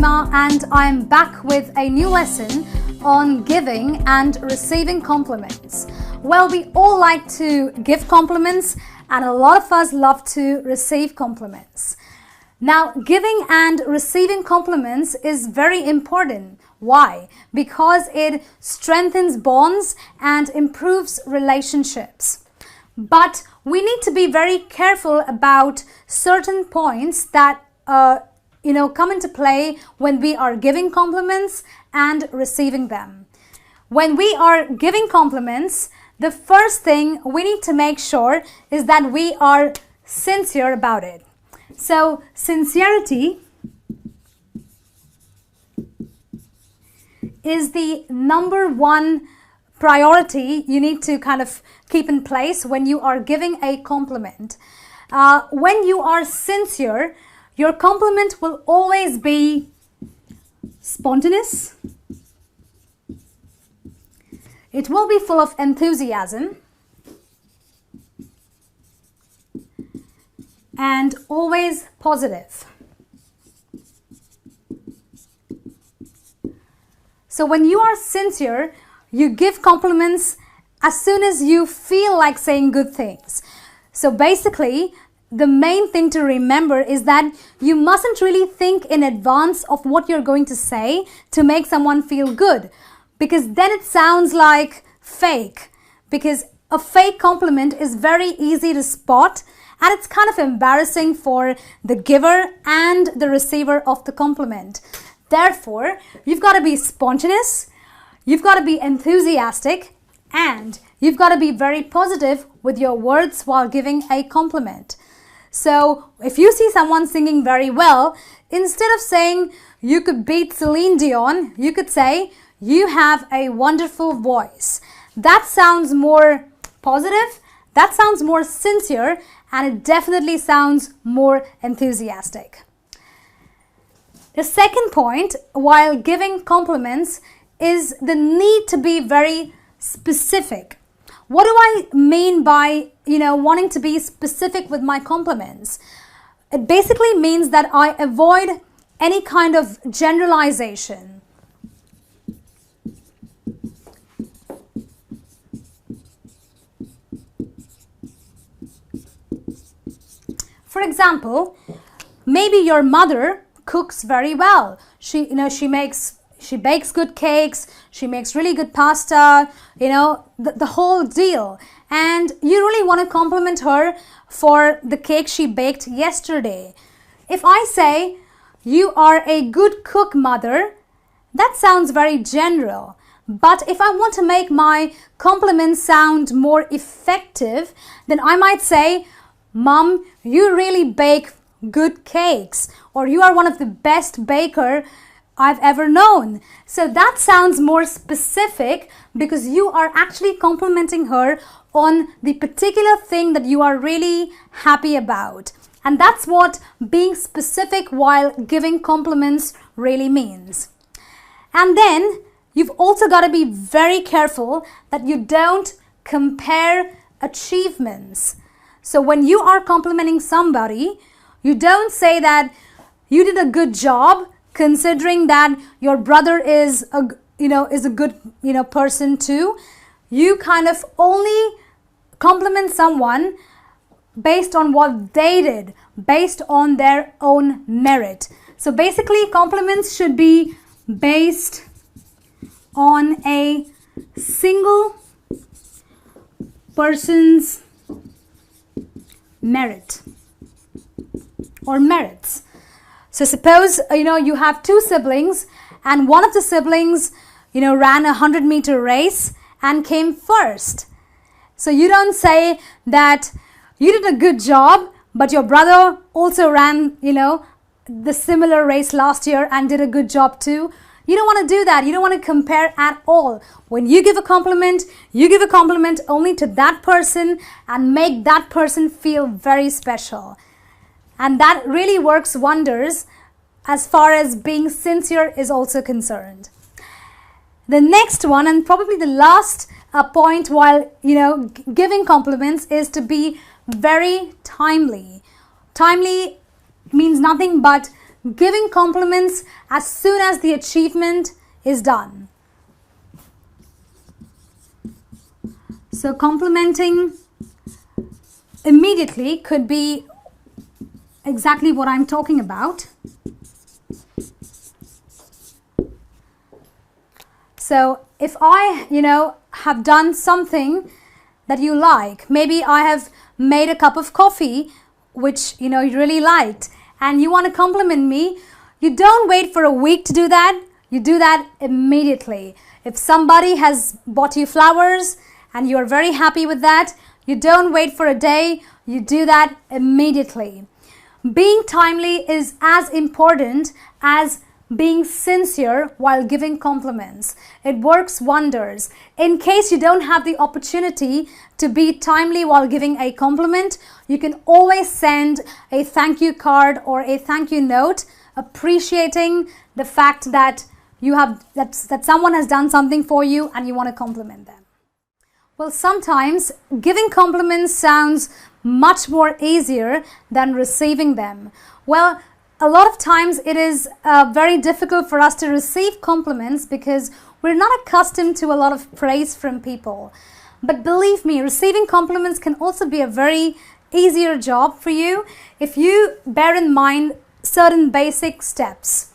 Rima, and I'm back with a new lesson on giving and receiving compliments. Well, we all like to give compliments, and a lot of us love to receive compliments. Now, giving and receiving compliments is very important. Why? Because it strengthens bonds and improves relationships. But we need to be very careful about certain points that come into play when we are giving compliments and receiving them. When we are giving compliments, the first thing we need to make sure is that we are sincere about it. So, sincerity is the number one priority you need to kind of keep in place when you are giving a compliment. When you are sincere, your compliment will always be spontaneous. It will be full of enthusiasm and always positive. So when you are sincere, you give compliments as soon as you feel like saying good things. So basically, the main thing to remember is that you mustn't really think in advance of what you're going to say to make someone feel good, because then it sounds like fake. Because a fake compliment is very easy to spot, and it's kind of embarrassing for the giver and the receiver of the compliment. Therefore, you've got to be spontaneous, you've got to be enthusiastic, and you've got to be very positive with your words while giving a compliment. So, if you see someone singing very well, instead of saying you could beat Celine Dion, you could say you have a wonderful voice. That sounds more positive, that sounds more sincere, and it definitely sounds more enthusiastic. The second point, while giving compliments, is the need to be very specific. What do I mean by, wanting to be specific with my compliments? It basically means that I avoid any kind of generalization. For example, maybe your mother cooks very well. She bakes good cakes, she makes really good pasta, the whole deal. And you really want to compliment her for the cake she baked yesterday. If I say, you are a good cook, mother, that sounds very general. But if I want to make my compliment sound more effective, then I might say, Mom, you really bake good cakes, or you are one of the best baker I've ever known. So that sounds more specific because you are actually complimenting her on the particular thing that you are really happy about. And that's what being specific while giving compliments really means. And then you've also got to be very careful that you don't compare achievements. So when you are complimenting somebody, you don't say that you did a good job, considering that your brother is a good person too. You kind of only compliment someone based on what they did, based on their own merit. So basically, compliments should be based on a single person's merit or merits. So suppose, you have two siblings, and one of the siblings, ran a 100-meter race and came first. So you don't say that you did a good job, but your brother also ran, the similar race last year and did a good job too. You don't want to do that. You don't want to compare at all. When you give a compliment, you give a compliment only to that person and make that person feel very special. And that really works wonders as far as being sincere is also concerned. The next one, and probably the last point while, giving compliments, is to be very timely. Timely means nothing but giving compliments as soon as the achievement is done. So complimenting immediately could be exactly what I'm talking about. So if I, have done something that you like, maybe I have made a cup of coffee which you really liked, and you want to compliment me, you don't wait for a week to do that. You do that immediately. If somebody has bought you flowers and you are very happy with that, you don't wait for a day. You do that immediately. Being timely is as important as being sincere while giving compliments. It works wonders. In case you don't have the opportunity to be timely while giving a compliment, you can always send a thank you card or a thank you note appreciating the fact that that someone has done something for you and you want to compliment them. Well, sometimes giving compliments sounds much more easier than receiving them. Well, a lot of times it is very difficult for us to receive compliments because we're not accustomed to a lot of praise from people. But believe me, receiving compliments can also be a very easier job for you if you bear in mind certain basic steps.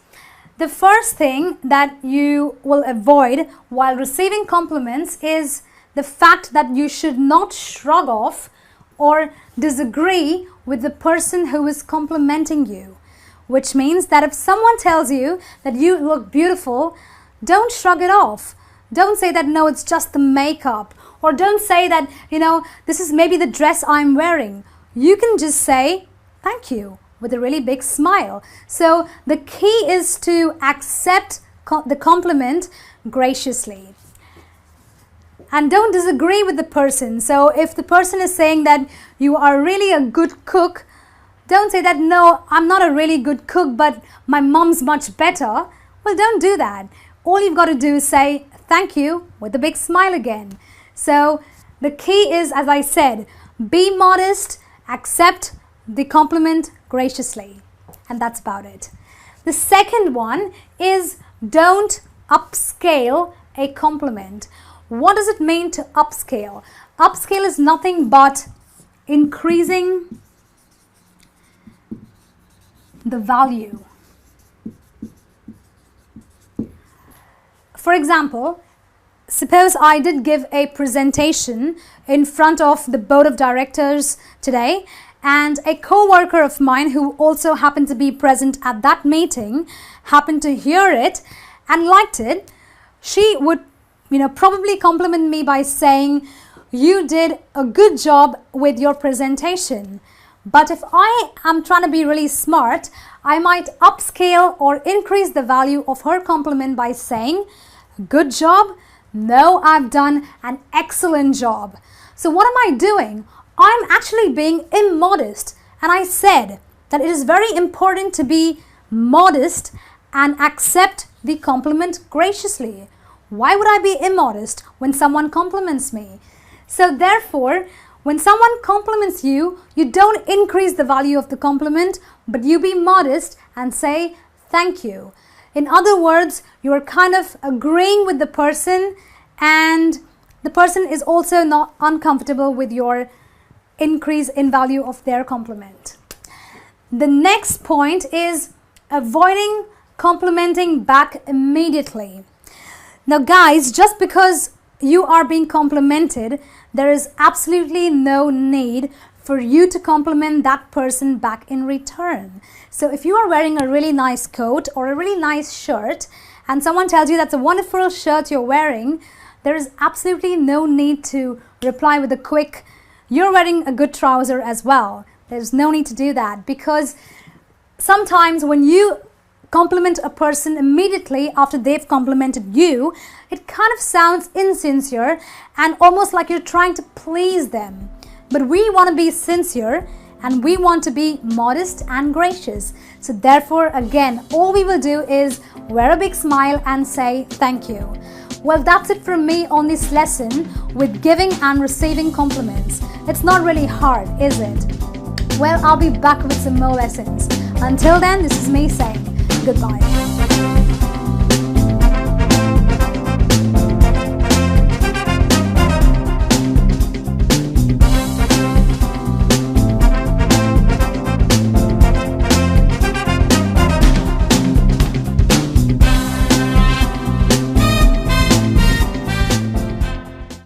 The first thing that you will avoid while receiving compliments is the fact that you should not shrug off or disagree with the person who is complimenting you. Which means that if someone tells you that you look beautiful, don't shrug it off. Don't say that, no, it's just the makeup. Or don't say that, this is maybe the dress I'm wearing. You can just say, thank you, with a really big smile. So the key is to accept the compliment graciously. And don't disagree with the person. So if the person is saying that you are really a good cook, don't say that, no, I'm not a really good cook, but my mom's much better. Well, don't do that. All you've got to do is say thank you with a big smile again. So the key is, as I said, be modest, accept the compliment graciously. And that's about it. The second one is don't upscale a compliment. What does it mean to upscale? Upscale is nothing but increasing the value. For example, suppose I did give a presentation in front of the board of directors today, and a co-worker of mine who also happened to be present at that meeting happened to hear it and liked it. She would probably compliment me by saying, you did a good job with your presentation. But if I am trying to be really smart, I might upscale or increase the value of her compliment by saying, good job? No, I've done an excellent job. So what am I doing? I'm actually being immodest. And I said that it is very important to be modest and accept the compliment graciously. Why would I be immodest when someone compliments me? So therefore, when someone compliments you, you don't increase the value of the compliment, but you be modest and say thank you. In other words, you are kind of agreeing with the person, and the person is also not uncomfortable with your increase in value of their compliment. The next point is avoiding complimenting back immediately. Now guys, just because you are being complimented, there is absolutely no need for you to compliment that person back in return. So if you are wearing a really nice coat or a really nice shirt and someone tells you that's a wonderful shirt you're wearing, there is absolutely no need to reply with a quick, you're wearing a good trouser as well. There's no need to do that, because sometimes when you compliment a person immediately after they've complimented you, it kind of sounds insincere and almost like you're trying to please them. But we want to be sincere and we want to be modest and gracious. So therefore, again, all we will do is wear a big smile and say thank you. Well, that's it from me on this lesson with giving and receiving compliments. It's not really hard, is it? Well, I'll be back with some more lessons. Until then, this is me saying goodbye.